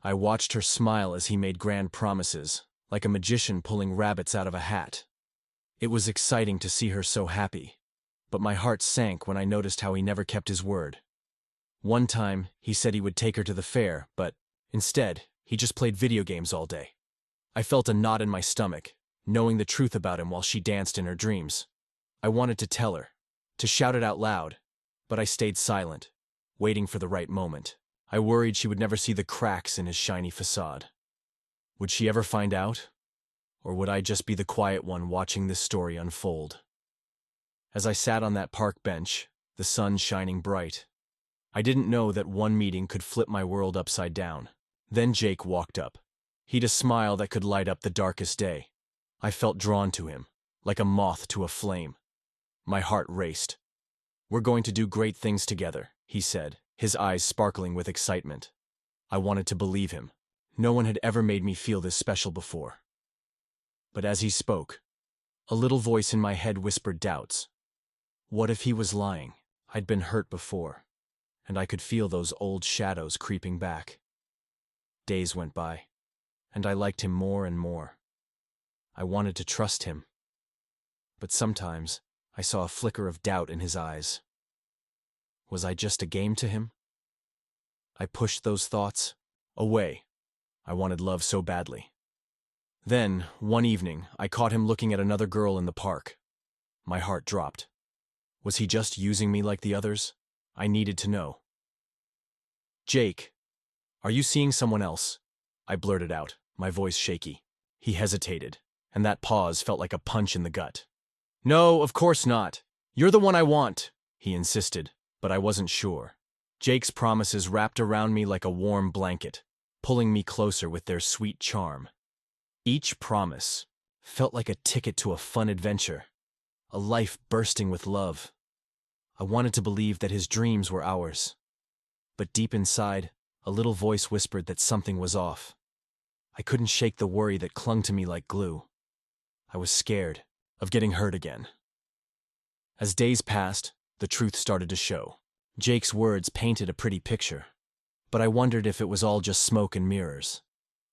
I watched her smile as he made grand promises, like a magician pulling rabbits out of a hat. It was exciting to see her so happy, but my heart sank when I noticed how he never kept his word. One time, he said he would take her to the fair, but instead, he just played video games all day. I felt a knot in my stomach, knowing the truth about him while she danced in her dreams. I wanted to tell her, to shout it out loud, but I stayed silent, waiting for the right moment. I worried she would never see the cracks in his shiny facade. Would she ever find out? Or would I just be the quiet one watching this story unfold? As I sat on that park bench, the sun shining bright, I didn't know that one meeting could flip my world upside down. Then Jake walked up. He'd a smile that could light up the darkest day. I felt drawn to him, like a moth to a flame. My heart raced. "We're going to do great things together," he said, his eyes sparkling with excitement. I wanted to believe him. No one had ever made me feel this special before. But as he spoke, a little voice in my head whispered doubts. What if he was lying? I'd been hurt before, and I could feel those old shadows creeping back. Days went by, and I liked him more and more. I wanted to trust him, but sometimes I saw a flicker of doubt in his eyes. Was I just a game to him? I pushed those thoughts away. I wanted love so badly. Then, one evening, I caught him looking at another girl in the park. My heart dropped. Was he just using me like the others? I needed to know. "Jake, are you seeing someone else?" I blurted out, my voice shaky. He hesitated, and that pause felt like a punch in the gut. "No, of course not. You're the one I want," he insisted, but I wasn't sure. Jake's promises wrapped around me like a warm blanket, pulling me closer with their sweet charm. Each promise felt like a ticket to a fun adventure, a life bursting with love. I wanted to believe that his dreams were ours. But deep inside, a little voice whispered that something was off. I couldn't shake the worry that clung to me like glue. I was scared of getting hurt again. As days passed, the truth started to show. Jake's words painted a pretty picture, but I wondered if it was all just smoke and mirrors.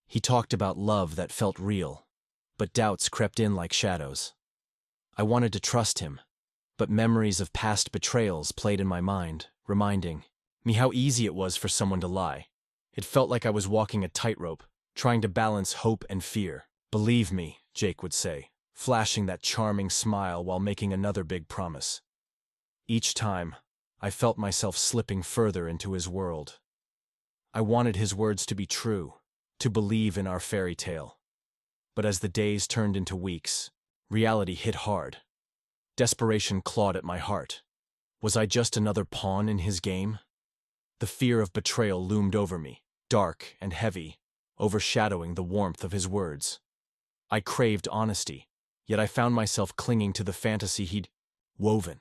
He talked about love that felt real, but doubts crept in like shadows. I wanted to trust him, but memories of past betrayals played in my mind, reminding me how easy it was for someone to lie. It felt like I was walking a tightrope, trying to balance hope and fear. "Believe me," Jake would say, flashing that charming smile while making another big promise. Each time, I felt myself slipping further into his world. I wanted his words to be true, to believe in our fairy tale. But as the days turned into weeks, reality hit hard. Desperation clawed at my heart. Was I just another pawn in his game? The fear of betrayal loomed over me, dark and heavy, overshadowing the warmth of his words. I craved honesty, yet I found myself clinging to the fantasy he'd woven.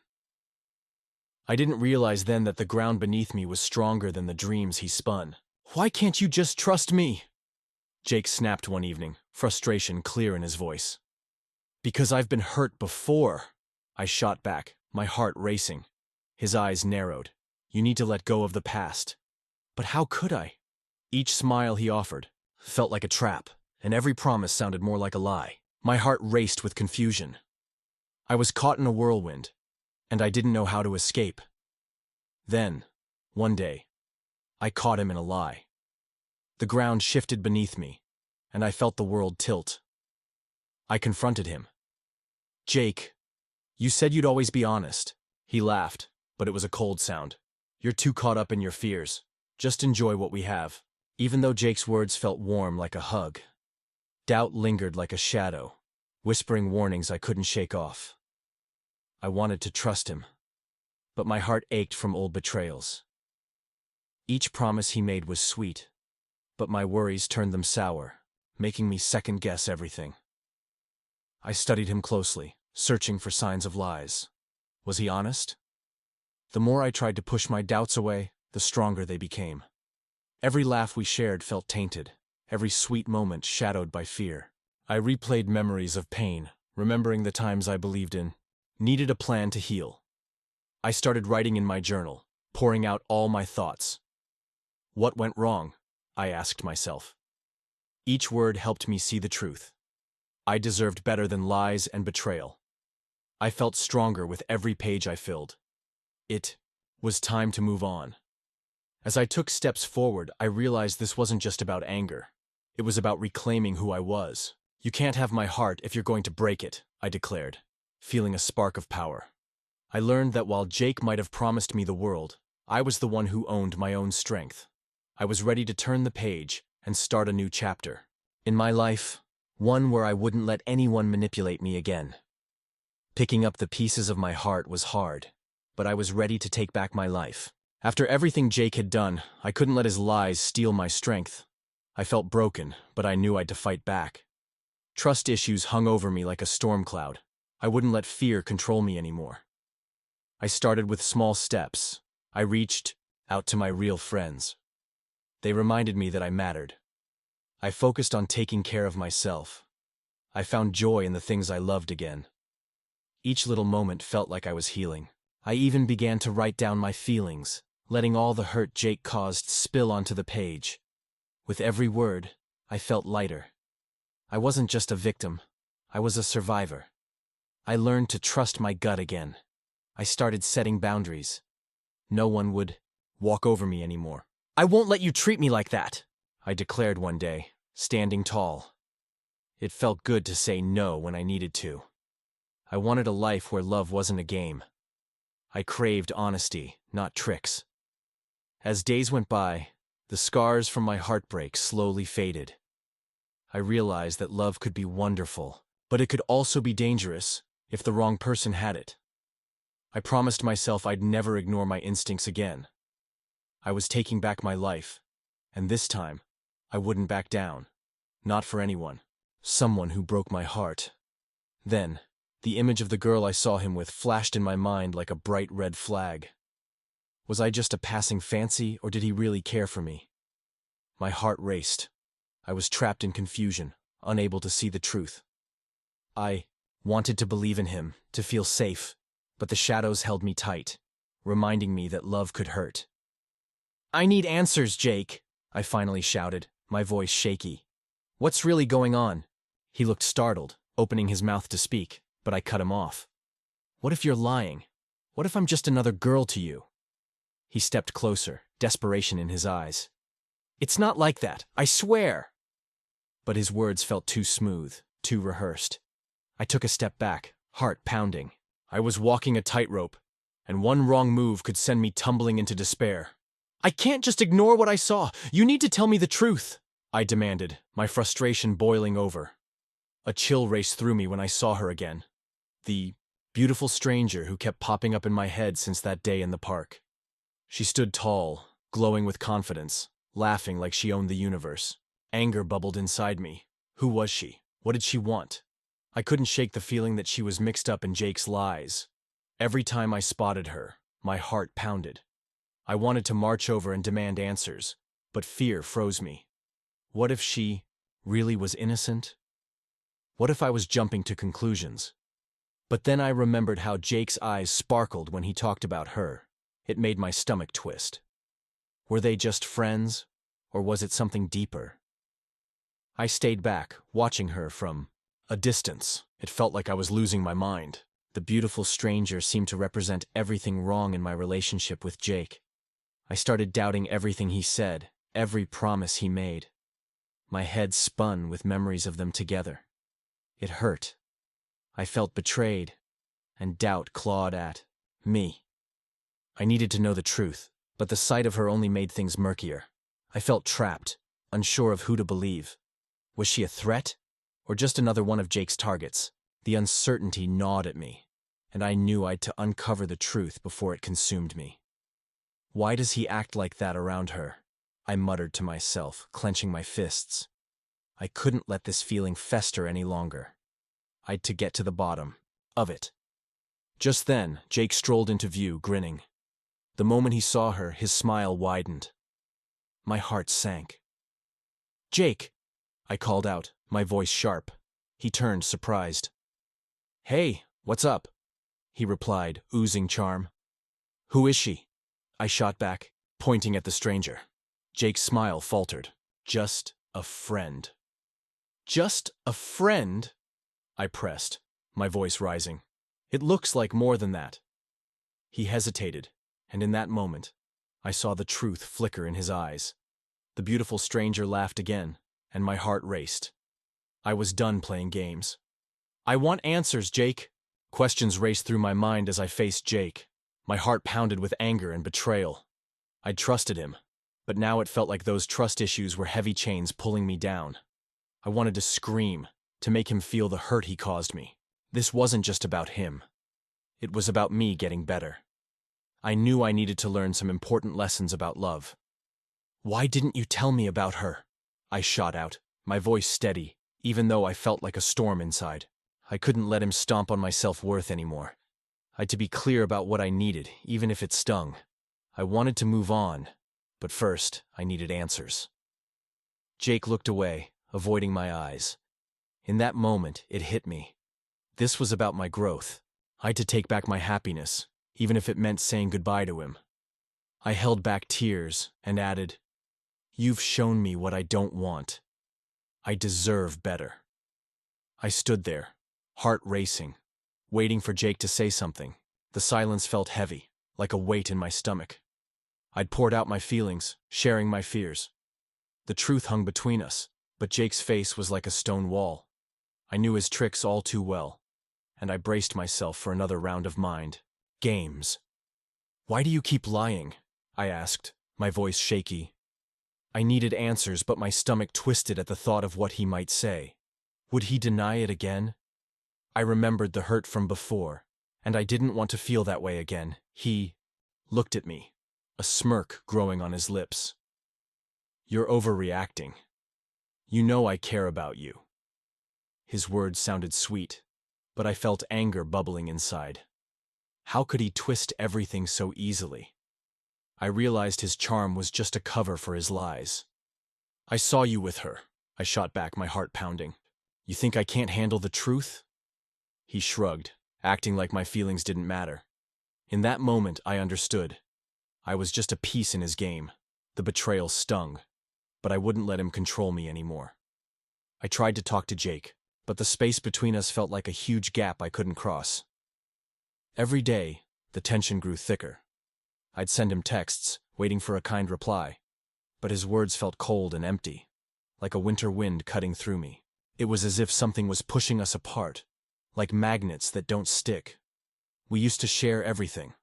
I didn't realize then that the ground beneath me was stronger than the dreams he spun. "Why can't you just trust me?" Jake snapped one evening, frustration clear in his voice. "Because I've been hurt before," I shot back, my heart racing. His eyes narrowed. "You need to let go of the past." But how could I? Each smile he offered felt like a trap, and every promise sounded more like a lie. My heart raced with confusion. I was caught in a whirlwind, and I didn't know how to escape. Then, one day, I caught him in a lie. The ground shifted beneath me, and I felt the world tilt. I confronted him. "Jake, you said you'd always be honest." He laughed, but it was a cold sound. "You're too caught up in your fears. Just enjoy what we have." Even though Jake's words felt warm like a hug, doubt lingered like a shadow, whispering warnings I couldn't shake off. I wanted to trust him, but my heart ached from old betrayals. Each promise he made was sweet, but my worries turned them sour, making me second-guess everything. I studied him closely, searching for signs of lies. Was he honest? The more I tried to push my doubts away, the stronger they became. Every laugh we shared felt tainted, every sweet moment shadowed by fear. I replayed memories of pain, remembering the times I believed in, needed a plan to heal. I started writing in my journal, pouring out all my thoughts. What went wrong? I asked myself. Each word helped me see the truth. I deserved better than lies and betrayal. I felt stronger with every page I filled. It was time to move on. As I took steps forward, I realized this wasn't just about anger. It was about reclaiming who I was. "You can't have my heart if you're going to break it," I declared, feeling a spark of power. I learned that while Jake might have promised me the world, I was the one who owned my own strength. I was ready to turn the page and start a new chapter. In my life, one where I wouldn't let anyone manipulate me again. Picking up the pieces of my heart was hard, but I was ready to take back my life. After everything Jake had done, I couldn't let his lies steal my strength. I felt broken, but I knew I had to fight back. Trust issues hung over me like a storm cloud. I wouldn't let fear control me anymore. I started with small steps. I reached out to my real friends. They reminded me that I mattered. I focused on taking care of myself. I found joy in the things I loved again. Each little moment felt like I was healing. I even began to write down my feelings, letting all the hurt Jake caused spill onto the page. With every word, I felt lighter. I wasn't just a victim, I was a survivor. I learned to trust my gut again. I started setting boundaries. No one would walk over me anymore. "I won't let you treat me like that," I declared one day, standing tall. It felt good to say no when I needed to. I wanted a life where love wasn't a game. I craved honesty, not tricks. As days went by, the scars from my heartbreak slowly faded. I realized that love could be wonderful, but it could also be dangerous if the wrong person had it. I promised myself I'd never ignore my instincts again. I was taking back my life, and this time, I wouldn't back down. Not for anyone. Someone who broke my heart. Then, the image of the girl I saw him with flashed in my mind like a bright red flag. Was I just a passing fancy, or did he really care for me? My heart raced. I was trapped in confusion, unable to see the truth. I wanted to believe in him, to feel safe, but the shadows held me tight, reminding me that love could hurt. "I need answers, Jake," I finally shouted, my voice shaky. "What's really going on?" He looked startled, opening his mouth to speak, but I cut him off. "What if you're lying? What if I'm just another girl to you?" He stepped closer, desperation in his eyes. "It's not like that, I swear." But his words felt too smooth, too rehearsed. I took a step back, heart pounding. I was walking a tightrope, and one wrong move could send me tumbling into despair. "I can't just ignore what I saw. You need to tell me the truth," I demanded, my frustration boiling over. A chill raced through me when I saw her again. The beautiful stranger who kept popping up in my head since that day in the park. She stood tall, glowing with confidence, laughing like she owned the universe. Anger bubbled inside me. Who was she? What did she want? I couldn't shake the feeling that she was mixed up in Jake's lies. Every time I spotted her, my heart pounded. I wanted to march over and demand answers, but fear froze me. What if she really was innocent? What if I was jumping to conclusions? But then I remembered how Jake's eyes sparkled when he talked about her. It made my stomach twist. Were they just friends, or was it something deeper? I stayed back, watching her from a distance. It felt like I was losing my mind. The beautiful stranger seemed to represent everything wrong in my relationship with Jake. I started doubting everything he said, every promise he made. My head spun with memories of them together. It hurt. I felt betrayed, and doubt clawed at me. I needed to know the truth, but the sight of her only made things murkier. I felt trapped, unsure of who to believe. Was she a threat, or just another one of Jake's targets? The uncertainty gnawed at me, and I knew I had to uncover the truth before it consumed me. Why does he act like that around her? I muttered to myself, clenching my fists. I couldn't let this feeling fester any longer. I'd to get to the bottom of it. Just then, Jake strolled into view, grinning. The moment he saw her, his smile widened. My heart sank. "Jake!" I called out, my voice sharp. He turned, surprised. "Hey, what's up?" he replied, oozing charm. "Who is she?" I shot back, pointing at the stranger. Jake's smile faltered. Just a friend. Just a friend? I pressed, my voice rising. It looks like more than that. He hesitated, and in that moment, I saw the truth flicker in his eyes. The beautiful stranger laughed again, and my heart raced. I was done playing games. I want answers, Jake. Questions raced through my mind as I faced Jake. My heart pounded with anger and betrayal. I'd trusted him, but now it felt like those trust issues were heavy chains pulling me down. I wanted to scream, to make him feel the hurt he caused me. This wasn't just about him. It was about me getting better. I knew I needed to learn some important lessons about love. Why didn't you tell me about her? I shot out, my voice steady, even though I felt like a storm inside. I couldn't let him stomp on my self-worth anymore. I had to be clear about what I needed, even if it stung. I wanted to move on, but first, I needed answers. Jake looked away, avoiding my eyes. In that moment, it hit me. This was about my growth. I had to take back my happiness, even if it meant saying goodbye to him. I held back tears and added, "You've shown me what I don't want. I deserve better." I stood there, heart racing, waiting for Jake to say something. The silence felt heavy, like a weight in my stomach. I'd poured out my feelings, sharing my fears. The truth hung between us, but Jake's face was like a stone wall. I knew his tricks all too well, and I braced myself for another round of mind games. "Why do you keep lying?" I asked, my voice shaky. I needed answers, but my stomach twisted at the thought of what he might say. Would he deny it again? I remembered the hurt from before, and I didn't want to feel that way again. He looked at me, a smirk growing on his lips. "You're overreacting. You know I care about you." His words sounded sweet, but I felt anger bubbling inside. How could he twist everything so easily? I realized his charm was just a cover for his lies. "I saw you with her," I shot back, my heart pounding. "You think I can't handle the truth?" He shrugged, acting like my feelings didn't matter. In that moment, I understood. I was just a piece in his game. The betrayal stung, but I wouldn't let him control me anymore. I tried to talk to Jake, but the space between us felt like a huge gap I couldn't cross. Every day, the tension grew thicker. I'd send him texts, waiting for a kind reply, but his words felt cold and empty, like a winter wind cutting through me. It was as if something was pushing us apart, like magnets that don't stick. We used to share everything.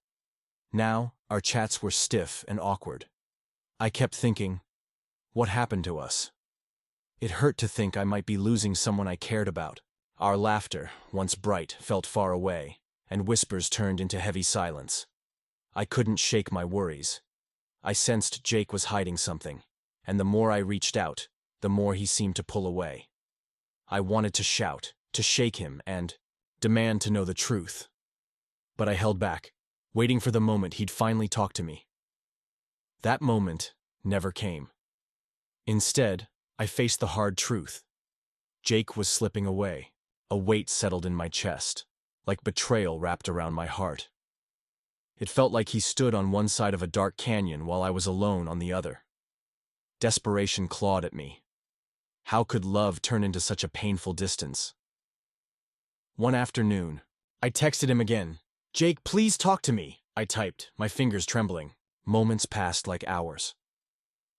Now, our chats were stiff and awkward. I kept thinking, what happened to us? It hurt to think I might be losing someone I cared about. Our laughter, once bright, felt far away, and whispers turned into heavy silence. I couldn't shake my worries. I sensed Jake was hiding something, and the more I reached out, the more he seemed to pull away. I wanted to shout, to shake him, and demand to know the truth. But I held back, waiting for the moment he'd finally talk to me. That moment never came. Instead, I faced the hard truth. Jake was slipping away. A weight settled in my chest, like betrayal wrapped around my heart. It felt like he stood on one side of a dark canyon while I was alone on the other. Desperation clawed at me. How could love turn into such a painful distance? One afternoon, I texted him again. "Jake, please talk to me," I typed, my fingers trembling. Moments passed like hours.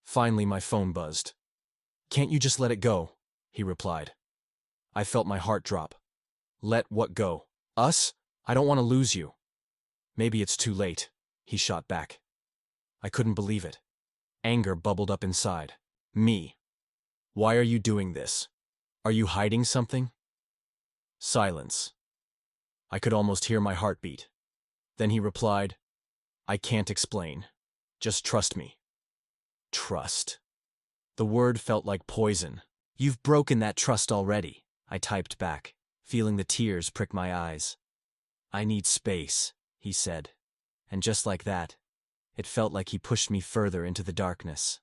Finally, my phone buzzed. "Can't you just let it go?" he replied. I felt my heart drop. "Let what go? Us? I don't want to lose you." "Maybe it's too late," he shot back. I couldn't believe it. Anger bubbled up inside. Me. "Why are you doing this? Are you hiding something?" Silence. I could almost hear my heartbeat. Then he replied, "I can't explain. Just trust me." Trust. The word felt like poison. "You've broken that trust already," I typed back, feeling the tears prick my eyes. "I need space," he said. And just like that, it felt like he pushed me further into the darkness.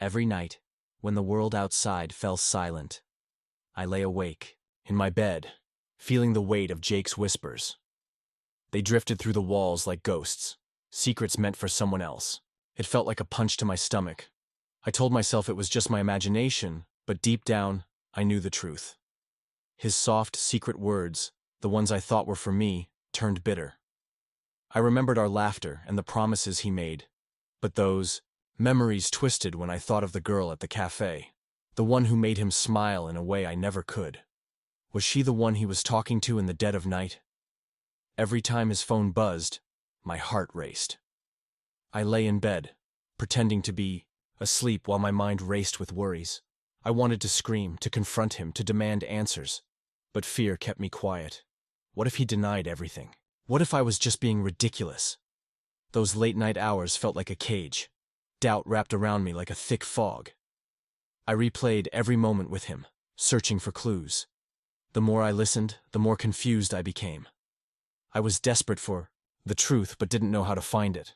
Every night, when the world outside fell silent, I lay awake, in my bed, feeling the weight of Jake's whispers. They drifted through the walls like ghosts, secrets meant for someone else. It felt like a punch to my stomach. I told myself it was just my imagination, but deep down, I knew the truth. His soft, secret words, the ones I thought were for me, turned bitter. I remembered our laughter and the promises he made, but those memories twisted when I thought of the girl at the cafe, the one who made him smile in a way I never could. Was she the one he was talking to in the dead of night? Every time his phone buzzed, my heart raced. I lay in bed, pretending to be asleep while my mind raced with worries. I wanted to scream, to confront him, to demand answers, but fear kept me quiet. What if he denied everything? What if I was just being ridiculous? Those late-night hours felt like a cage. Doubt wrapped around me like a thick fog. I replayed every moment with him, searching for clues. The more I listened, the more confused I became. I was desperate for the truth, but didn't know how to find it.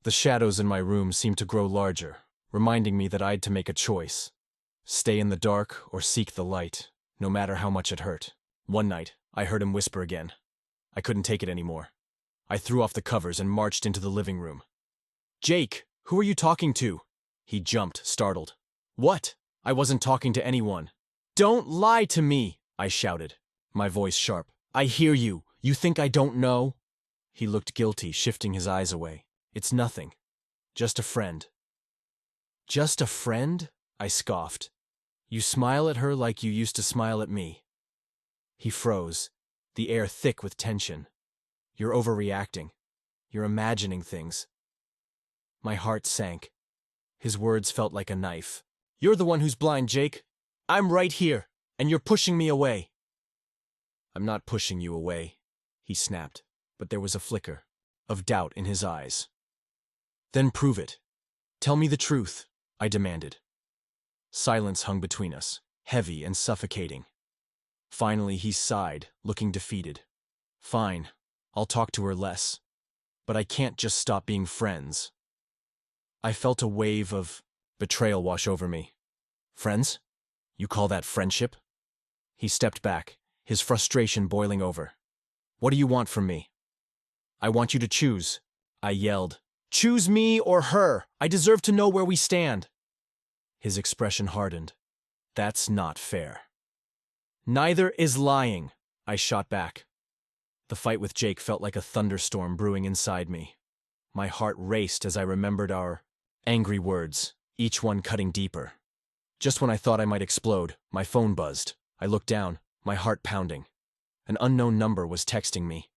The shadows in my room seemed to grow larger, reminding me that I had to make a choice. Stay in the dark or seek the light, no matter how much it hurt. One night, I heard him whisper again. I couldn't take it anymore. I threw off the covers and marched into the living room. "Jake, who are you talking to?" He jumped, startled. "What? I wasn't talking to anyone." "Don't lie to me," I shouted, my voice sharp. "I hear you. You think I don't know?" He looked guilty, shifting his eyes away. "It's nothing. Just a friend." "Just a friend?" I scoffed. "You smile at her like you used to smile at me." He froze, the air thick with tension. "You're overreacting. You're imagining things." My heart sank. His words felt like a knife. "You're the one who's blind, Jake. I'm right here, and you're pushing me away." "I'm not pushing you away," he snapped, but there was a flicker of doubt in his eyes. "Then prove it. Tell me the truth," I demanded. Silence hung between us, heavy and suffocating. Finally, he sighed, looking defeated. "Fine, I'll talk to her less. But I can't just stop being friends." I felt a wave of betrayal wash over me. "Friends? You call that friendship?" He stepped back, his frustration boiling over. "What do you want from me?" "I want you to choose," I yelled. "Choose me or her. I deserve to know where we stand." His expression hardened. "That's not fair." "Neither is lying," I shot back. The fight with Jake felt like a thunderstorm brewing inside me. My heart raced as I remembered our angry words, each one cutting deeper. Just when I thought I might explode, my phone buzzed. I looked down, my heart pounding. An unknown number was texting me.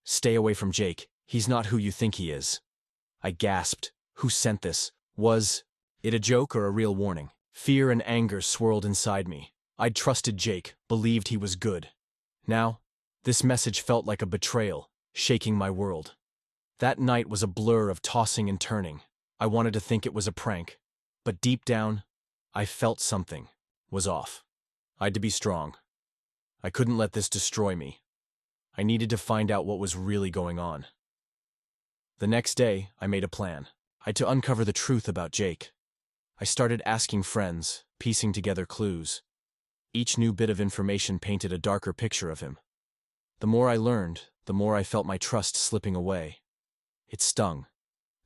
"Stay away from Jake. He's not who you think he is." I gasped. Who sent this? Was it a joke or a real warning? Fear and anger swirled inside me. I'd trusted Jake, believed he was good. Now, this message felt like a betrayal, shaking my world. That night was a blur of tossing and turning. I wanted to think it was a prank, but deep down, I felt something was off. I had to be strong. I couldn't let this destroy me. I needed to find out what was really going on. The next day, I made a plan. I had to uncover the truth about Jake. I started asking friends, piecing together clues. Each new bit of information painted a darker picture of him. The more I learned, the more I felt my trust slipping away. It stung,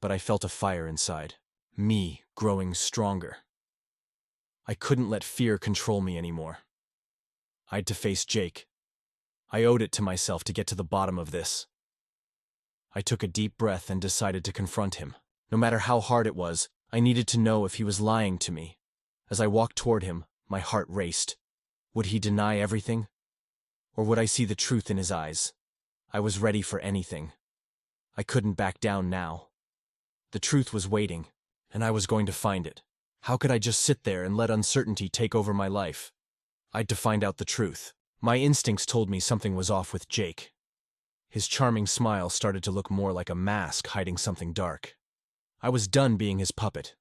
but I felt a fire inside, me growing stronger. I couldn't let fear control me anymore. I had to face Jake. I owed it to myself to get to the bottom of this. I took a deep breath and decided to confront him. No matter how hard it was, I needed to know if he was lying to me. As I walked toward him, my heart raced. Would he deny everything? Or would I see the truth in his eyes? I was ready for anything. I couldn't back down now. The truth was waiting, and I was going to find it. How could I just sit there and let uncertainty take over my life? I had to find out the truth. My instincts told me something was off with Jake. His charming smile started to look more like a mask hiding something dark. I was done being his puppet.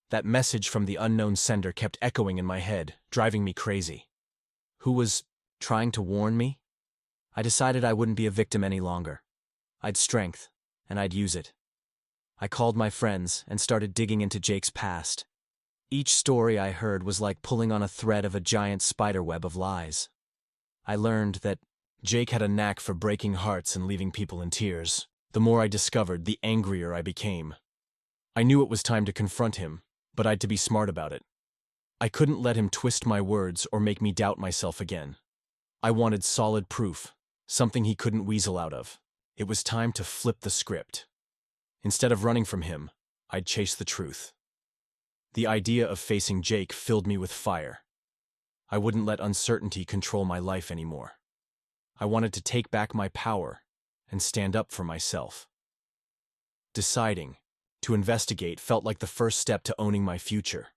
That message from the unknown sender kept echoing in my head, driving me crazy. Who was trying to warn me? I decided I wouldn't be a victim any longer. I'd strength, and I'd use it. I called my friends and started digging into Jake's past. Each story I heard was like pulling on a thread of a giant spiderweb of lies. I learned that Jake had a knack for breaking hearts and leaving people in tears. The more I discovered, the angrier I became. I knew it was time to confront him, but I'd to be smart about it. I couldn't let him twist my words or make me doubt myself again. I wanted solid proof, something he couldn't weasel out of. It was time to flip the script. Instead of running from him, I'd chase the truth. The idea of facing Jake filled me with fire. I wouldn't let uncertainty control my life anymore. I wanted to take back my power and stand up for myself. Deciding to investigate felt like the first step to owning my future.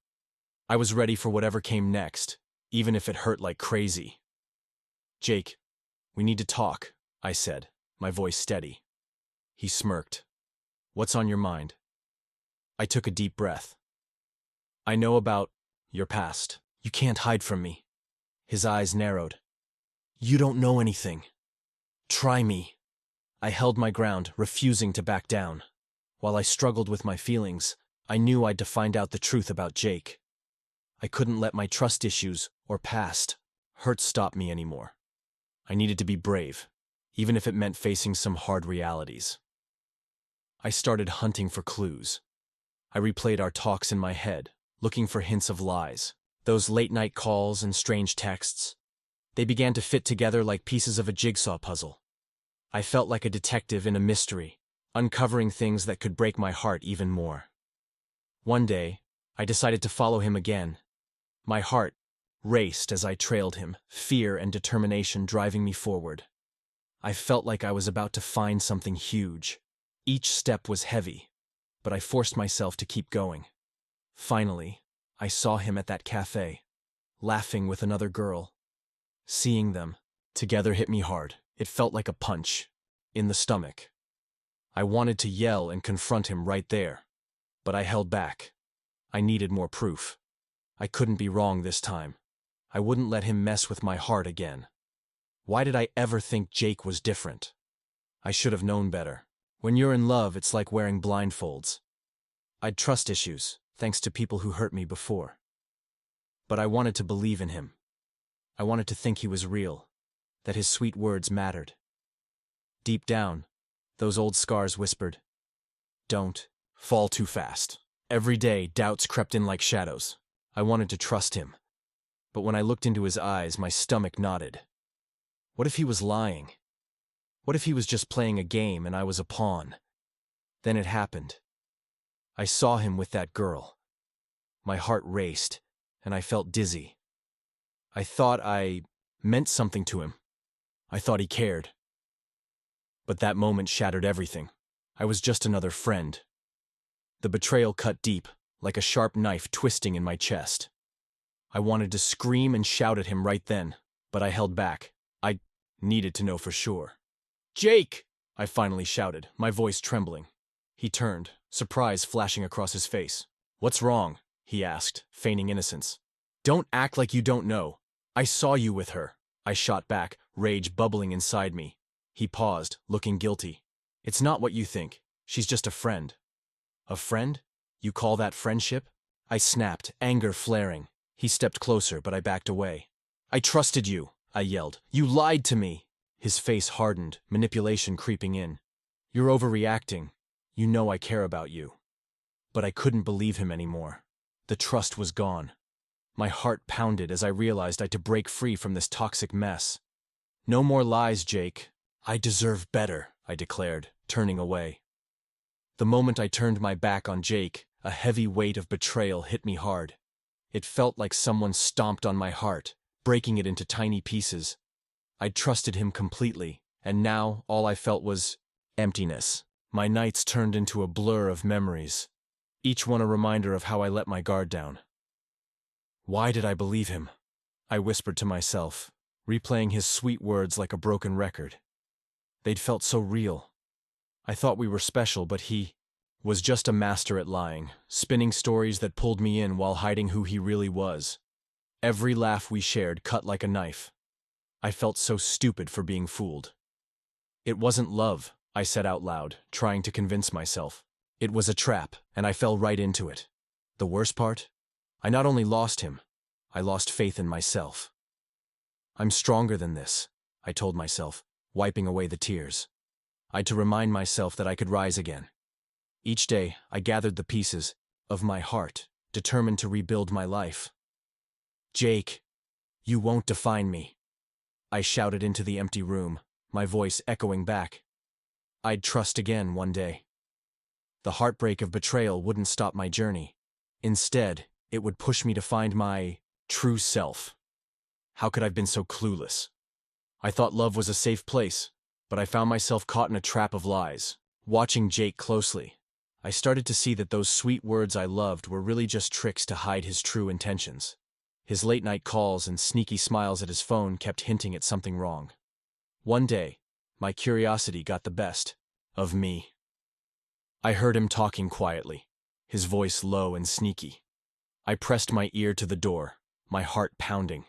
I was ready for whatever came next, even if it hurt like crazy. "Jake, we need to talk," I said, my voice steady. He smirked. "What's on your mind?" I took a deep breath. "I know about your past. You can't hide from me." His eyes narrowed. "You don't know anything. Try me." I held my ground, refusing to back down. While I struggled with my feelings, I knew I'd to find out the truth about Jake. I couldn't let my trust issues or past hurt stop me anymore. I needed to be brave, even if it meant facing some hard realities. I started hunting for clues. I replayed our talks in my head, looking for hints of lies. Those late-night calls and strange texts. They began to fit together like pieces of a jigsaw puzzle. I felt like a detective in a mystery, uncovering things that could break my heart even more. One day, I decided to follow him again. My heart raced as I trailed him, fear and determination driving me forward. I felt like I was about to find something huge. Each step was heavy, but I forced myself to keep going. Finally, I saw him at that cafe, laughing with another girl. Seeing them together hit me hard. It felt like a punch in the stomach. I wanted to yell and confront him right there, but I held back. I needed more proof. I couldn't be wrong this time. I wouldn't let him mess with my heart again. Why did I ever think Jake was different? I should have known better. When you're in love, it's like wearing blindfolds. I'd trust issues, thanks to people who hurt me before. But I wanted to believe in him. I wanted to think he was real, that his sweet words mattered. Deep down, those old scars whispered, "Don't fall too fast." Every day, doubts crept in like shadows. I wanted to trust him. But when I looked into his eyes, my stomach knotted. What if he was lying? What if he was just playing a game and I was a pawn? Then it happened. I saw him with that girl. My heart raced, and I felt dizzy. I thought I meant something to him. I thought he cared. But that moment shattered everything. I was just another friend. The betrayal cut deep, like a sharp knife twisting in my chest. I wanted to scream and shout at him right then, but I held back. I needed to know for sure. "Jake!" I finally shouted, my voice trembling. He turned, surprise flashing across his face. "What's wrong?" he asked, feigning innocence. "Don't act like you don't know. I saw you with her," I shot back, rage bubbling inside me. He paused, looking guilty. "It's not what you think. She's just a friend." "A friend? You call that friendship?" I snapped, anger flaring. He stepped closer, but I backed away. "I trusted you," I yelled. "You lied to me." His face hardened, manipulation creeping in. "You're overreacting. You know I care about you." But I couldn't believe him anymore. The trust was gone. My heart pounded as I realized I had to break free from this toxic mess. "No more lies, Jake. I deserve better," I declared, turning away. The moment I turned my back on Jake, a heavy weight of betrayal hit me hard. It felt like someone stomped on my heart, breaking it into tiny pieces. I'd trusted him completely, and now all I felt was emptiness. My nights turned into a blur of memories, each one a reminder of how I let my guard down. Why did I believe him? I whispered to myself, replaying his sweet words like a broken record. They'd felt so real. I thought we were special, but he was just a master at lying, spinning stories that pulled me in while hiding who he really was. Every laugh we shared cut like a knife. I felt so stupid for being fooled. "It wasn't love," I said out loud, trying to convince myself. "It was a trap, and I fell right into it. The worst part? I not only lost him, I lost faith in myself." "I'm stronger than this," I told myself, wiping away the tears. I'd to remind myself that I could rise again. Each day, I gathered the pieces of my heart determined to rebuild my life. "Jake, you won't define me," I shouted into the empty room, my voice echoing back. I'd trust again one day. The heartbreak of betrayal wouldn't stop my journey. Instead, it would push me to find my true self. How could I have been so clueless? I thought love was a safe place, but I found myself caught in a trap of lies. Watching Jake closely, I started to see that those sweet words I loved were really just tricks to hide his true intentions. His late-night calls and sneaky smiles at his phone kept hinting at something wrong. One day, my curiosity got the best of me. I heard him talking quietly, his voice low and sneaky. I pressed my ear to the door, my heart pounding.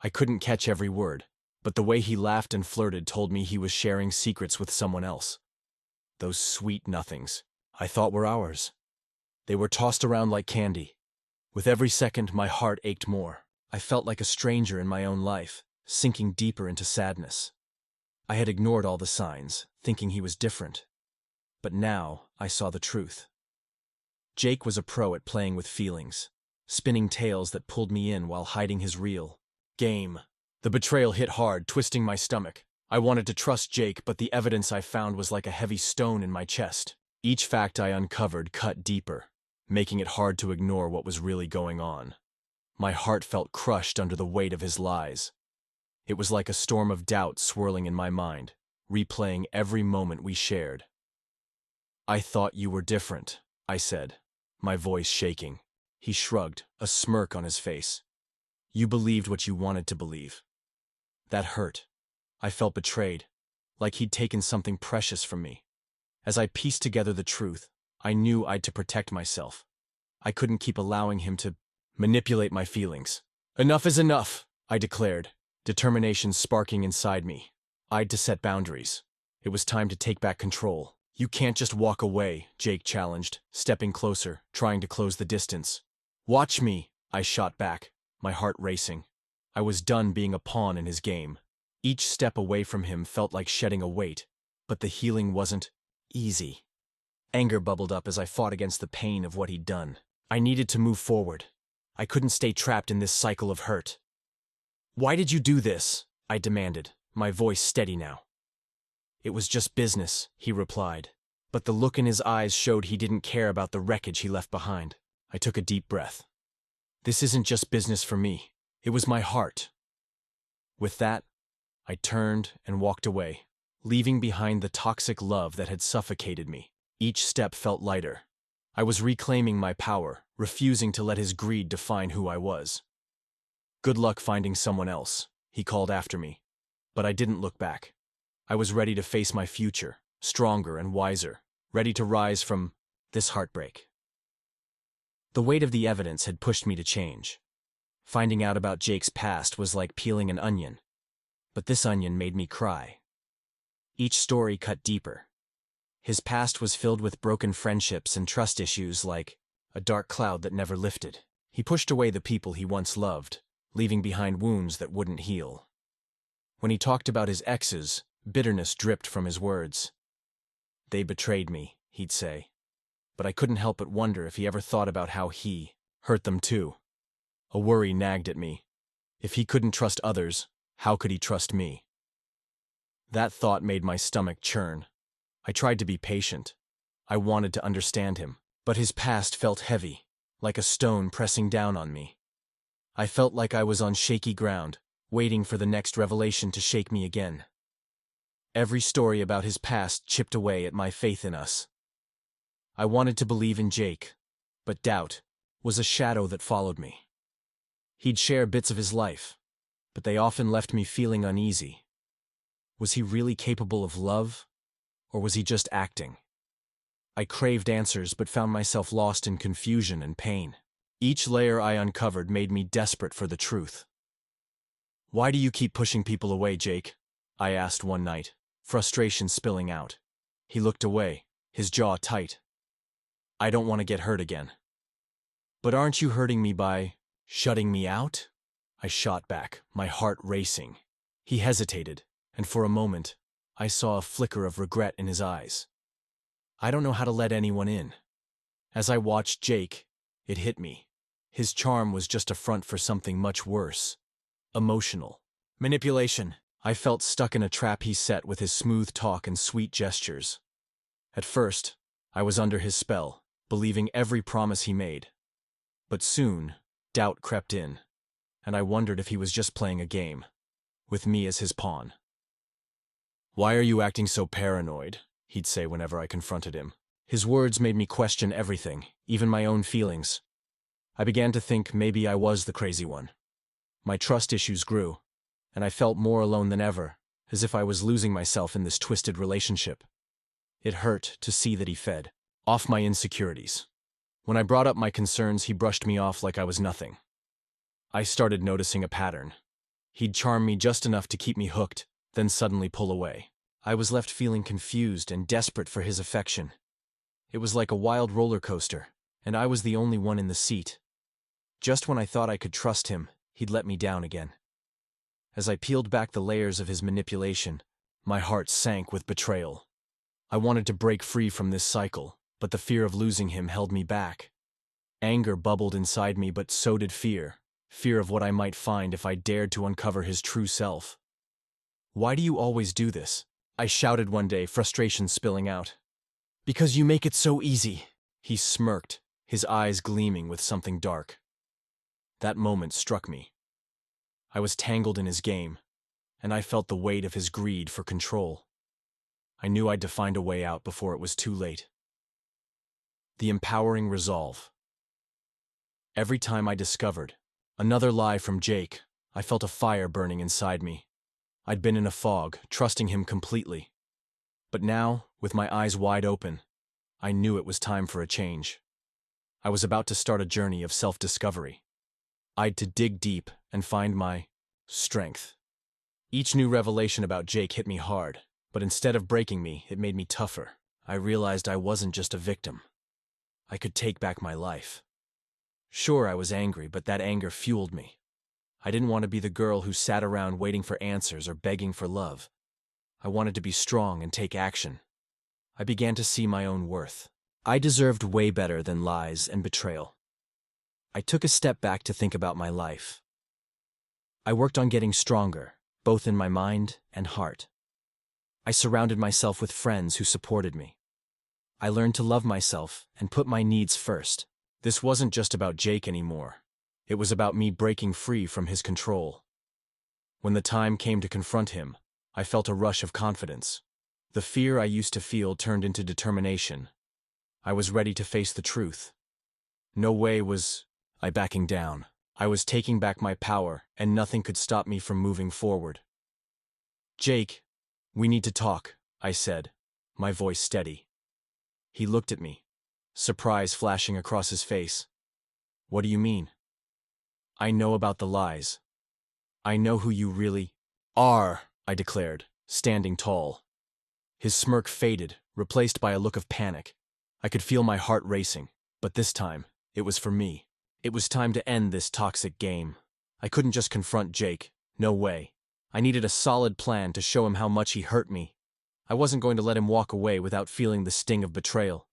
I couldn't catch every word, but the way he laughed and flirted told me he was sharing secrets with someone else. Those sweet nothings I thought were ours. They were tossed around like candy. With every second, my heart ached more. I felt like a stranger in my own life, sinking deeper into sadness. I had ignored all the signs, thinking he was different. But now, I saw the truth. Jake was a pro at playing with feelings, spinning tales that pulled me in while hiding his real game. The betrayal hit hard, twisting my stomach. I wanted to trust Jake, but the evidence I found was like a heavy stone in my chest. Each fact I uncovered cut deeper, making it hard to ignore what was really going on. My heart felt crushed under the weight of his lies. It was like a storm of doubt swirling in my mind, replaying every moment we shared. "I thought you were different," I said, my voice shaking. He shrugged, a smirk on his face. "You believed what you wanted to believe." That hurt. I felt betrayed, like he'd taken something precious from me. As I pieced together the truth, I knew I'd to protect myself. I couldn't keep allowing him to manipulate my feelings. "Enough is enough," I declared, determination sparking inside me. I'd to set boundaries. It was time to take back control. "You can't just walk away," Jake challenged, stepping closer, trying to close the distance. "Watch me," I shot back, my heart racing. I was done being a pawn in his game. Each step away from him felt like shedding a weight, but the healing wasn't easy. Anger bubbled up as I fought against the pain of what he'd done. I needed to move forward. I couldn't stay trapped in this cycle of hurt. "Why did you do this?" I demanded, my voice steady now. "It was just business," he replied, but the look in his eyes showed he didn't care about the wreckage he left behind. I took a deep breath. "This isn't just business for me. It was my heart." With that, I turned and walked away, leaving behind the toxic love that had suffocated me. Each step felt lighter. I was reclaiming my power, refusing to let his greed define who I was. "Good luck finding someone else," he called after me. But I didn't look back. I was ready to face my future, stronger and wiser, ready to rise from this heartbreak. The weight of the evidence had pushed me to change. Finding out about Jake's past was like peeling an onion. But this onion made me cry. Each story cut deeper. His past was filled with broken friendships and trust issues like a dark cloud that never lifted. He pushed away the people he once loved, leaving behind wounds that wouldn't heal. When he talked about his exes, bitterness dripped from his words. "They betrayed me," he'd say. But I couldn't help but wonder if he ever thought about how he hurt them too. A worry nagged at me. If he couldn't trust others, how could he trust me? That thought made my stomach churn. I tried to be patient. I wanted to understand him, but his past felt heavy, like a stone pressing down on me. I felt like I was on shaky ground, waiting for the next revelation to shake me again. Every story about his past chipped away at my faith in us. I wanted to believe in Jake, but doubt was a shadow that followed me. He'd share bits of his life, but they often left me feeling uneasy. Was he really capable of love, or was he just acting? I craved answers but found myself lost in confusion and pain. Each layer I uncovered made me desperate for the truth. "Why do you keep pushing people away, Jake?" I asked one night, frustration spilling out. He looked away, his jaw tight. "I don't want to get hurt again." "But aren't you hurting me by shutting me out?" I shot back, my heart racing. He hesitated, and for a moment, I saw a flicker of regret in his eyes. I don't know how to let anyone in. As I watched Jake, it hit me. His charm was just a front for something much worse. Emotional. Manipulation. I felt stuck in a trap he set with his smooth talk and sweet gestures. At first, I was under his spell, believing every promise he made. But soon, doubt crept in, and I wondered if he was just playing a game, with me as his pawn. "Why are you acting so paranoid?" he'd say whenever I confronted him. His words made me question everything, even my own feelings. I began to think maybe I was the crazy one. My trust issues grew, and I felt more alone than ever, as if I was losing myself in this twisted relationship. It hurt to see that he fed off my insecurities. When I brought up my concerns, he brushed me off like I was nothing. I started noticing a pattern. He'd charm me just enough to keep me hooked, then suddenly pull away. I was left feeling confused and desperate for his affection. It was like a wild roller coaster, and I was the only one in the seat. Just when I thought I could trust him, he'd let me down again. As I peeled back the layers of his manipulation, my heart sank with betrayal. I wanted to break free from this cycle, but the fear of losing him held me back. Anger bubbled inside me, but so did fear. Fear of what I might find if I dared to uncover his true self. "Why do you always do this?" I shouted one day, frustration spilling out. "Because you make it so easy." He smirked, his eyes gleaming with something dark. That moment struck me. I was tangled in his game, and I felt the weight of his greed for control. I knew I'd to find a way out before it was too late. The empowering resolve. Every time I discovered another lie from Jake, I felt a fire burning inside me. I'd been in a fog, trusting him completely. But now, with my eyes wide open, I knew it was time for a change. I was about to start a journey of self-discovery. I'd to dig deep and find my strength. Each new revelation about Jake hit me hard, but instead of breaking me, it made me tougher. I realized I wasn't just a victim. I could take back my life. Sure, I was angry, but that anger fueled me. I didn't want to be the girl who sat around waiting for answers or begging for love. I wanted to be strong and take action. I began to see my own worth. I deserved way better than lies and betrayal. I took a step back to think about my life. I worked on getting stronger, both in my mind and heart. I surrounded myself with friends who supported me. I learned to love myself and put my needs first. This wasn't just about Jake anymore. It was about me breaking free from his control. When the time came to confront him, I felt a rush of confidence. The fear I used to feel turned into determination. I was ready to face the truth. No way was I backing down. I was taking back my power, and nothing could stop me from moving forward. "Jake, we need to talk," I said, my voice steady. He looked at me, surprise flashing across his face. "What do you mean?" "I know about the lies. I know who you really are," I declared, standing tall. His smirk faded, replaced by a look of panic. I could feel my heart racing, but this time, it was for me. It was time to end this toxic game. I couldn't just confront Jake. No way. I needed a solid plan to show him how much he hurt me. I wasn't going to let him walk away without feeling the sting of betrayal.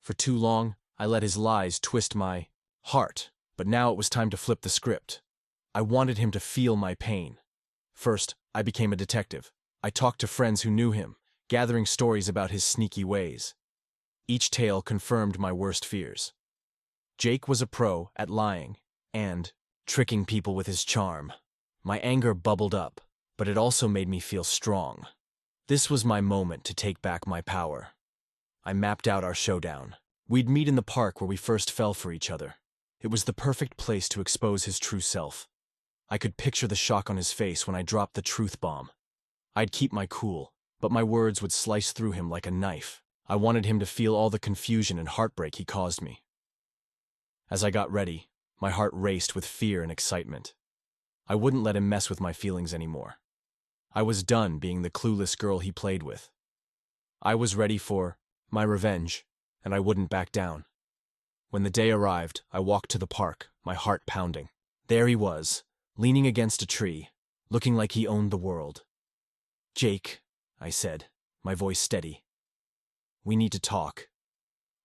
For too long, I let his lies twist my heart, but now it was time to flip the script. I wanted him to feel my pain. First, I became a detective. I talked to friends who knew him, gathering stories about his sneaky ways. Each tale confirmed my worst fears. Jake was a pro at lying and tricking people with his charm. My anger bubbled up, but it also made me feel strong. This was my moment to take back my power. I mapped out our showdown. We'd meet in the park where we first fell for each other. It was the perfect place to expose his true self. I could picture the shock on his face when I dropped the truth bomb. I'd keep my cool, but my words would slice through him like a knife. I wanted him to feel all the confusion and heartbreak he caused me. As I got ready, my heart raced with fear and excitement. I wouldn't let him mess with my feelings anymore. I was done being the clueless girl he played with. I was ready for my revenge, and I wouldn't back down. When the day arrived, I walked to the park, my heart pounding. There he was, leaning against a tree, looking like he owned the world. "Jake," I said, my voice steady. "We need to talk."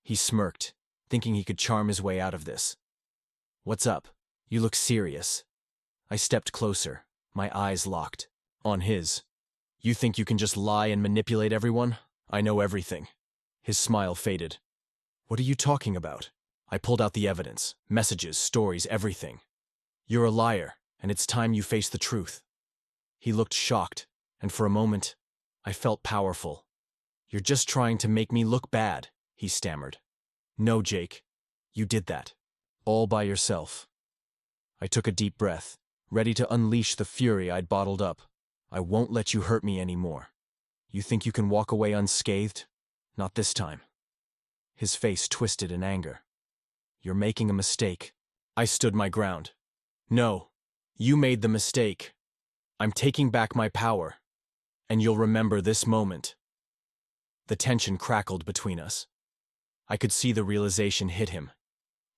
He smirked, thinking he could charm his way out of this. What's up? You look serious. I stepped closer, my eyes locked on his. You think you can just lie and manipulate everyone? I know everything. His smile faded. What are you talking about? I pulled out the evidence, messages, stories, everything. You're a liar, and it's time you face the truth. He looked shocked, and for a moment, I felt powerful. You're just trying to make me look bad, he stammered. No, Jake. You did that. All by yourself. I took a deep breath, ready to unleash the fury I'd bottled up. I won't let you hurt me anymore. You think you can walk away unscathed? Not this time. His face twisted in anger. You're making a mistake. I stood my ground. No, you made the mistake. I'm taking back my power, and you'll remember this moment. The tension crackled between us. I could see the realization hit him.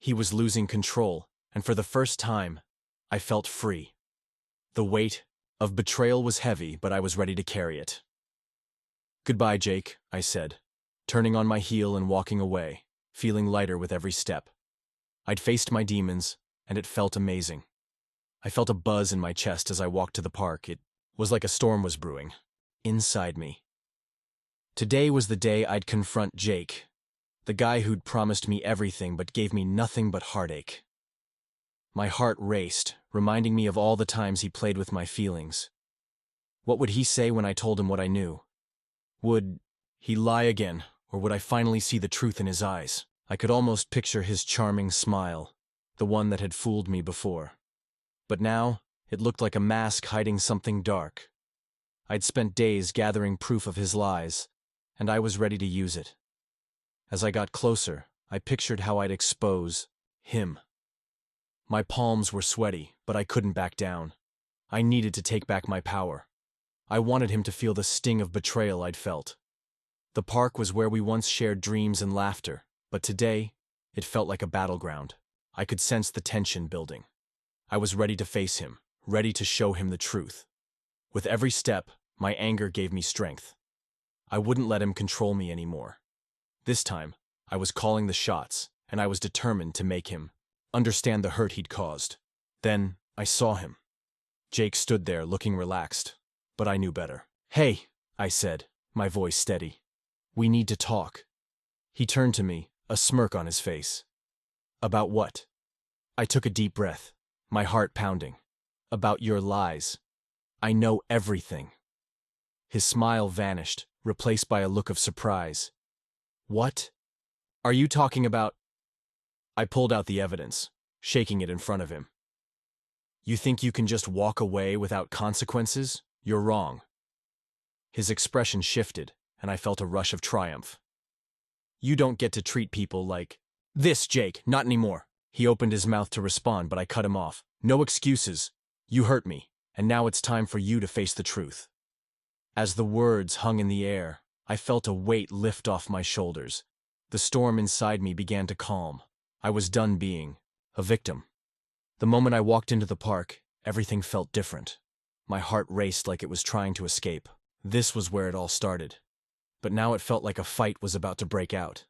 He was losing control, and for the first time, I felt free. The weight of betrayal was heavy, but I was ready to carry it. Goodbye, Jake, I said, turning on my heel and walking away, feeling lighter with every step. I'd faced my demons, and it felt amazing. I felt a buzz in my chest as I walked to the park. It was like a storm was brewing, inside me. Today was the day I'd confront Jake, the guy who'd promised me everything but gave me nothing but heartache. My heart raced, reminding me of all the times he played with my feelings. What would he say when I told him what I knew? Would he lie again, or would I finally see the truth in his eyes? I could almost picture his charming smile, the one that had fooled me before. But now, it looked like a mask hiding something dark. I'd spent days gathering proof of his lies, and I was ready to use it. As I got closer, I pictured how I'd expose him. My palms were sweaty, but I couldn't back down. I needed to take back my power. I wanted him to feel the sting of betrayal I'd felt. The park was where we once shared dreams and laughter, but today, it felt like a battleground. I could sense the tension building. I was ready to face him, ready to show him the truth. With every step, my anger gave me strength. I wouldn't let him control me anymore. This time, I was calling the shots, and I was determined to make him understand the hurt he'd caused. Then, I saw him. Jake stood there looking relaxed, but I knew better. Hey, I said, my voice steady. We need to talk. He turned to me, a smirk on his face. About what? I took a deep breath, my heart pounding. About your lies. I know everything. His smile vanished, replaced by a look of surprise. What? Are you talking about? I pulled out the evidence, shaking it in front of him. You think you can just walk away without consequences? You're wrong. His expression shifted, and I felt a rush of triumph. You don't get to treat people like this, Jake, not anymore. He opened his mouth to respond, but I cut him off. No excuses. You hurt me, and now it's time for you to face the truth. As the words hung in the air, I felt a weight lift off my shoulders. The storm inside me began to calm. I was done being a victim. The moment I walked into the park, everything felt different. My heart raced like it was trying to escape. This was where it all started. But now it felt like a fight was about to break out.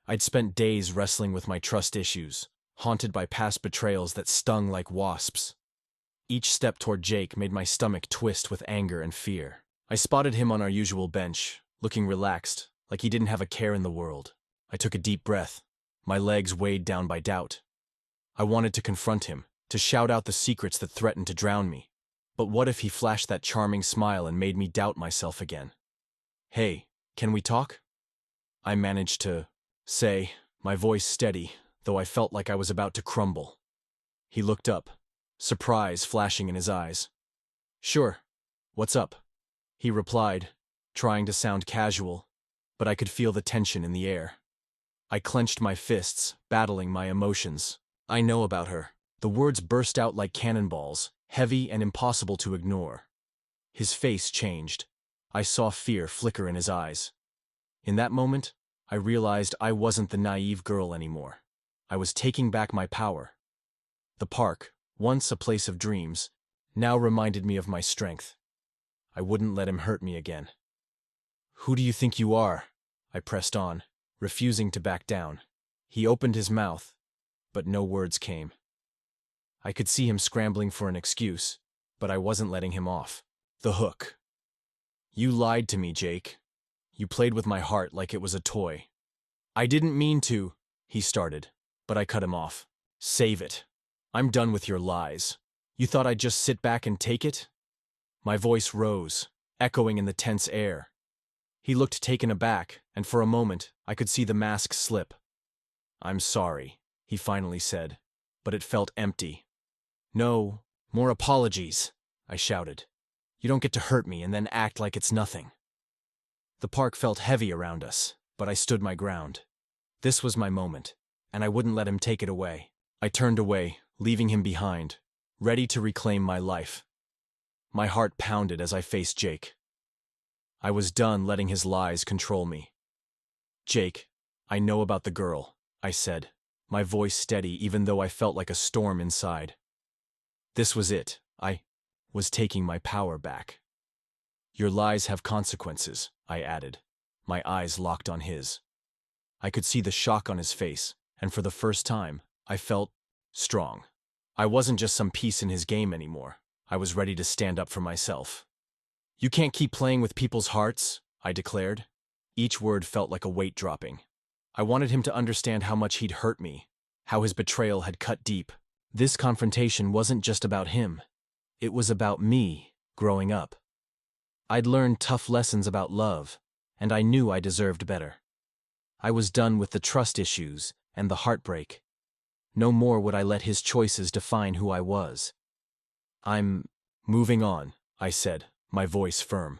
I'd spent days wrestling with my trust issues, haunted by past betrayals that stung like wasps. Each step toward Jake made my stomach twist with anger and fear. I spotted him on our usual bench, looking relaxed, like he didn't have a care in the world. I took a deep breath, my legs weighed down by doubt. I wanted to confront him, to shout out the secrets that threatened to drown me. But what if he flashed that charming smile and made me doubt myself again? Hey, can we talk? I managed to say, my voice steady, though I felt like I was about to crumble. He looked up, surprise flashing in his eyes. Sure, what's up? He replied, trying to sound casual, but I could feel the tension in the air. I clenched my fists, battling my emotions. I know about her. The words burst out like cannonballs, heavy and impossible to ignore. His face changed. I saw fear flicker in his eyes. In that moment, I realized I wasn't the naive girl anymore. I was taking back my power. The park, once a place of dreams, now reminded me of my strength. I wouldn't let him hurt me again. Who do you think you are? I pressed on, refusing to back down. He opened his mouth, but no words came. I could see him scrambling for an excuse, but I wasn't letting him off. The hook. You lied to me, Jake. You played with my heart like it was a toy. I didn't mean to, he started, but I cut him off. Save it. I'm done with your lies. You thought I'd just sit back and take it? My voice rose, echoing in the tense air. He looked taken aback, and for a moment, I could see the mask slip. I'm sorry, he finally said, but it felt empty. No, more apologies, I shouted. You don't get to hurt me and then act like it's nothing. The park felt heavy around us, but I stood my ground. This was my moment, and I wouldn't let him take it away. I turned away, leaving him behind, ready to reclaim my life. My heart pounded as I faced Jake. I was done letting his lies control me. Jake, I know about the girl, I said, my voice steady even though I felt like a storm inside. This was it. I was taking my power back. Your lies have consequences, I added, my eyes locked on his. I could see the shock on his face, and for the first time, I felt strong. I wasn't just some piece in his game anymore. I was ready to stand up for myself. You can't keep playing with people's hearts, I declared. Each word felt like a weight dropping. I wanted him to understand how much he'd hurt me, how his betrayal had cut deep. This confrontation wasn't just about him. It was about me growing up. I'd learned tough lessons about love, and I knew I deserved better. I was done with the trust issues and the heartbreak. No more would I let his choices define who I was. I'm moving on, I said, my voice firm.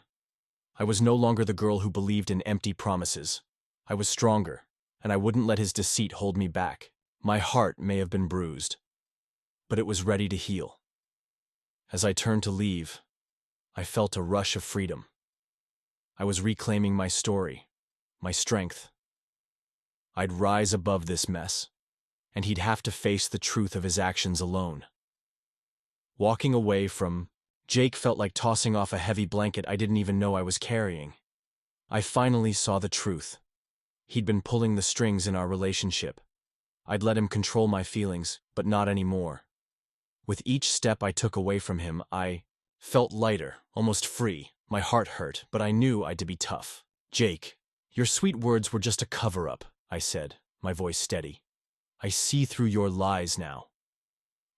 I was no longer the girl who believed in empty promises. I was stronger, and I wouldn't let his deceit hold me back. My heart may have been bruised, but it was ready to heal. As I turned to leave, I felt a rush of freedom. I was reclaiming my story, my strength. I'd rise above this mess, and he'd have to face the truth of his actions alone. Walking away from Jake felt like tossing off a heavy blanket I didn't even know I was carrying. I finally saw the truth. He'd been pulling the strings in our relationship. I'd let him control my feelings, but not anymore. With each step I took away from him, I felt lighter, almost free. My heart hurt, but I knew I'd to be tough. Jake, your sweet words were just a cover-up, I said, my voice steady. I see through your lies now.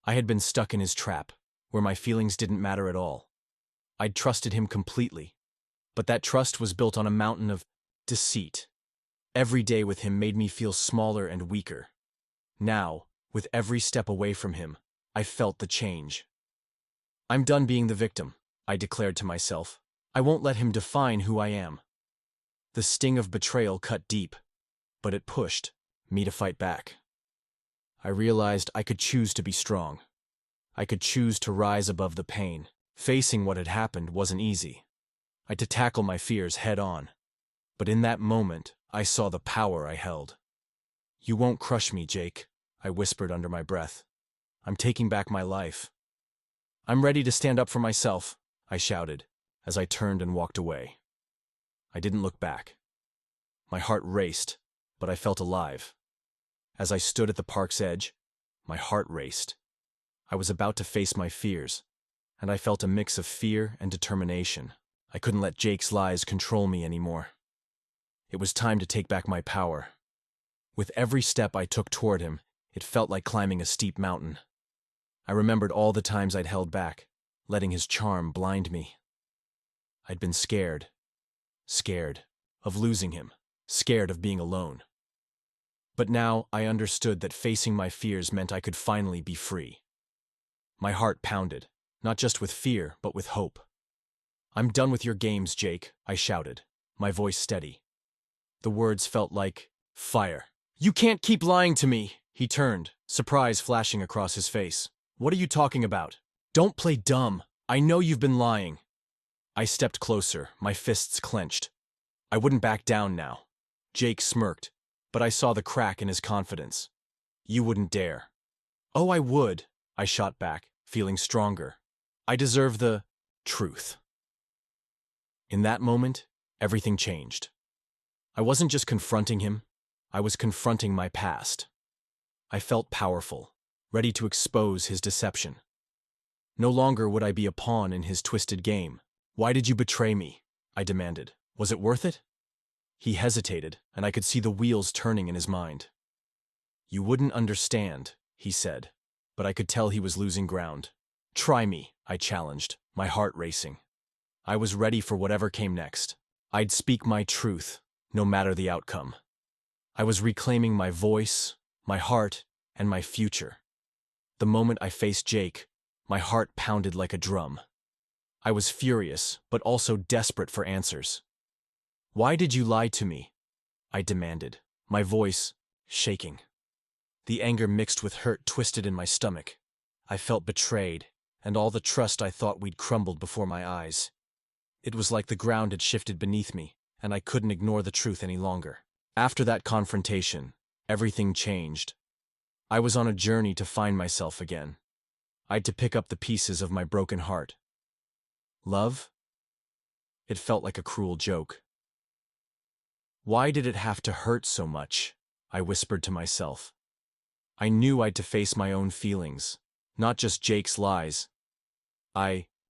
I had been stuck in his trap, where my feelings didn't matter at all. I'd trusted him completely, but that trust was built on a mountain of deceit. Every day with him made me feel smaller and weaker. Now, with every step away from him, I felt the change. I'm done being the victim, I declared to myself. I won't let him define who I am. The sting of betrayal cut deep, but it pushed me to fight back. I realized I could choose to be strong. I could choose to rise above the pain. Facing what had happened wasn't easy. I had to tackle my fears head on. But in that moment, I saw the power I held. You won't crush me, Jake, I whispered under my breath. I'm taking back my life. I'm ready to stand up for myself, I shouted, as I turned and walked away. I didn't look back. My heart raced, but I felt alive. As I stood at the park's edge, my heart raced. I was about to face my fears, and I felt a mix of fear and determination. I couldn't let Jake's lies control me anymore. It was time to take back my power. With every step I took toward him, it felt like climbing a steep mountain. I remembered all the times I'd held back, letting his charm blind me. I'd been scared of losing him, scared of being alone. But now I understood that facing my fears meant I could finally be free. My heart pounded, not just with fear, but with hope. I'm done with your games, Jake, I shouted, my voice steady. The words felt like fire. You can't keep lying to me, he turned, surprise flashing across his face. What are you talking about? Don't play dumb. I know you've been lying. I stepped closer, my fists clenched. I wouldn't back down now. Jake smirked, but I saw the crack in his confidence. You wouldn't dare. Oh, I would, I shot back, feeling stronger. I deserve the truth. In that moment, everything changed. I wasn't just confronting him, I was confronting my past. I felt powerful, ready to expose his deception. No longer would I be a pawn in his twisted game. "Why did you betray me?" I demanded. "Was it worth it?" He hesitated, and I could see the wheels turning in his mind. "You wouldn't understand," he said, but I could tell he was losing ground. "Try me," I challenged, my heart racing. I was ready for whatever came next. I'd speak my truth, no matter the outcome. I was reclaiming my voice, my heart, and my future. The moment I faced Jake, my heart pounded like a drum. I was furious, but also desperate for answers. "Why did you lie to me?" I demanded, my voice shaking. The anger mixed with hurt twisted in my stomach. I felt betrayed, and all the trust I thought we'd crumbled before my eyes. It was like the ground had shifted beneath me, and I couldn't ignore the truth any longer. After that confrontation, everything changed. I was on a journey to find myself again. I'd to pick up the pieces of my broken heart. Love? It felt like a cruel joke. Why did it have to hurt so much? I whispered to myself. I knew I'd to face my own feelings, not just Jake's lies. I